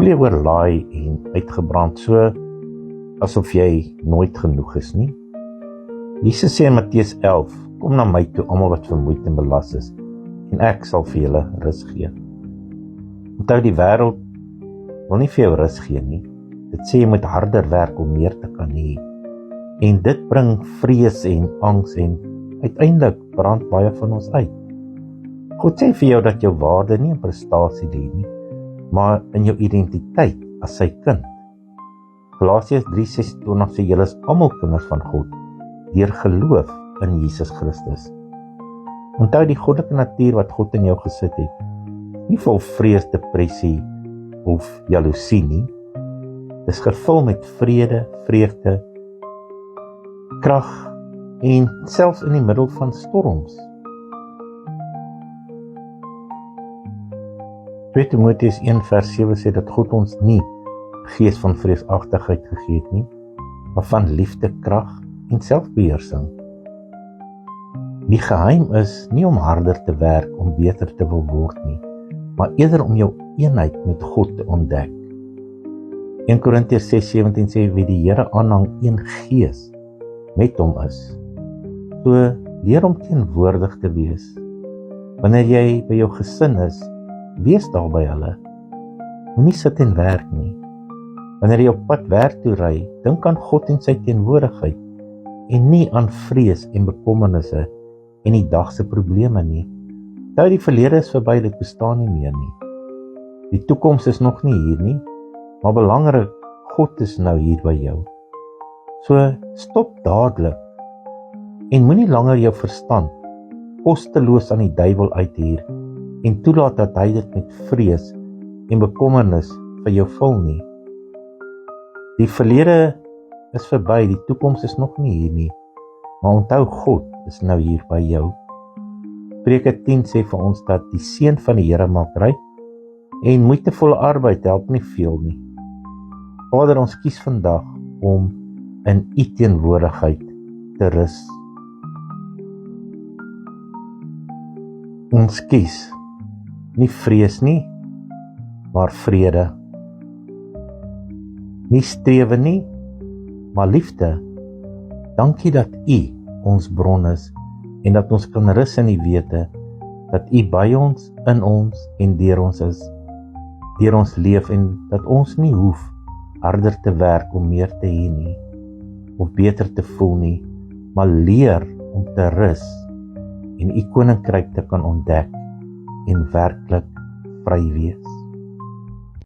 Voel jy oorlaai en uitgebrand, so asof jy nooit genoeg is nie? Jesus sê in Matteus 11, kom na my toe almal wat vermoeid en belas is, en ek sal vir julle rus gee. Onthou, die wêreld wil nie vir jou rus gee nie. Dit sê jy moet harder werk om meer te kan hê. En dit bring vrees en angs en uiteindelik brand baie van ons uit. God sê vir jou dat jou waarde nie in prestasie lê nie, maar in jou identiteit as sy kind. Galasiërs 3:26 sê julle is almal kinders van God, deur geloof in Jesus Christus. Onthou die goddelike natuur wat God in jou gesit het, nie vol vrees, depressie of jaloesie nie. Dis gevul met vrede, vreugde, krag en selfs in die middel van storms. 2 Timoteus 1:7 sê dat God ons nie gees van vreesagtigheid gegee het nie, maar van liefde, krag en selfbeheersing. Die geheim is nie om harder te werk om beter te wil word nie, maar eerder om jou eenheid met God te ontdek. 1 Korintiërs 6:17 sê wie die Here aanhang, een gees met hom is. So leer om teenwoordig te wees. Wanneer jy by jou gesin is, wees daar by hulle. Moenie sit en werk nie. Wanneer jy op pad werk toe ry, dink aan God en sy teenwoordigheid en nie aan vrees en bekommernisse en die dag se probleme nie. Nou die verlede is verby, dit bestaan nie meer nie. Die toekoms is nog nie hier nie, maar belangrik, God is nou hier by jou. So stop dadelik en moenie langer jou verstand kosteloos aan die duiwel uithuur en toelaat dat hy dit met vrees en bekommernis vir jou vul nie. Die verlede is verby, die toekoms is nog nie hier nie, maar onthou God is nou hier by jou. Spreuke 10 sê vir ons dat die seën van die Here maak ryk en moeitevolle arbeid help nie veel nie. Vader, ons kies vandag om in U teenwoordigheid te rus. Ons kies nie vrees nie, maar vrede. Nie strewe nie, maar liefde. Dankie dat U ons bron is en dat ons kan rus in die wete dat U by ons, in ons en deur ons is, deur ons leef en dat ons nie hoef harder te werk om meer te hê nie, of beter te voel nie, maar leer om te rus en U koninkryk te kan ontdek en werklik vry wees.